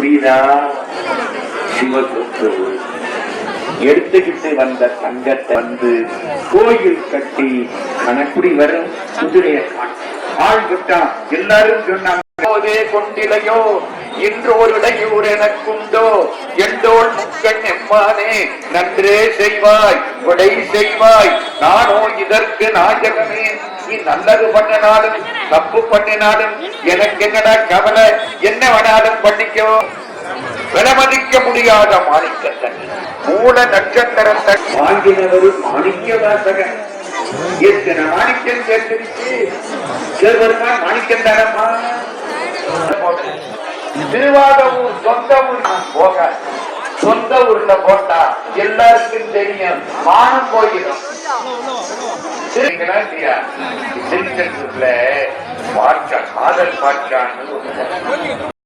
புரியுதா? சிவசொத்து எடுத்துக்கிட்டு வந்த தங்கத்தை வந்து கோயில் கட்டி கணக்குடி வரும் குதிரையை ஆள் விட்டான். எல்லாரும் சொன்னாங்க, போதே கொண்டிலையோ இன்று ஒரு இடையூர் எனக்குண்டோ எண்டோள் முக்கண் எம்மானே நன்றே செய்வாய் கொடை செய்வாய் நானோ இதற்கு நாயகமே. நீ நல்லது பண்ணினாலும் தப்பு பண்ணினாலும் எனக்கு என்னடா கவலை, என்ன வேணாலும் பண்ணிக்கோ. விலமதிக்க முடியாத மாணிக்கத்தன் மூல நட்சத்திரத்தை வாங்கினவரும் மாணிக்க வாசகன். எத்தனை மாணிக்கம் சேர்த்துருச்சு. சிறுவருமா மாணிக்கம் தானம்மா. திருவாதூர் சொந்த ஊர் போக, சொந்த ஊர்ல போட்டா எல்லாருக்கும் தெரியும், மானம் போயிடும். திருச்செந்தூர்ல பாட்சா காதல் பாட்சான்னு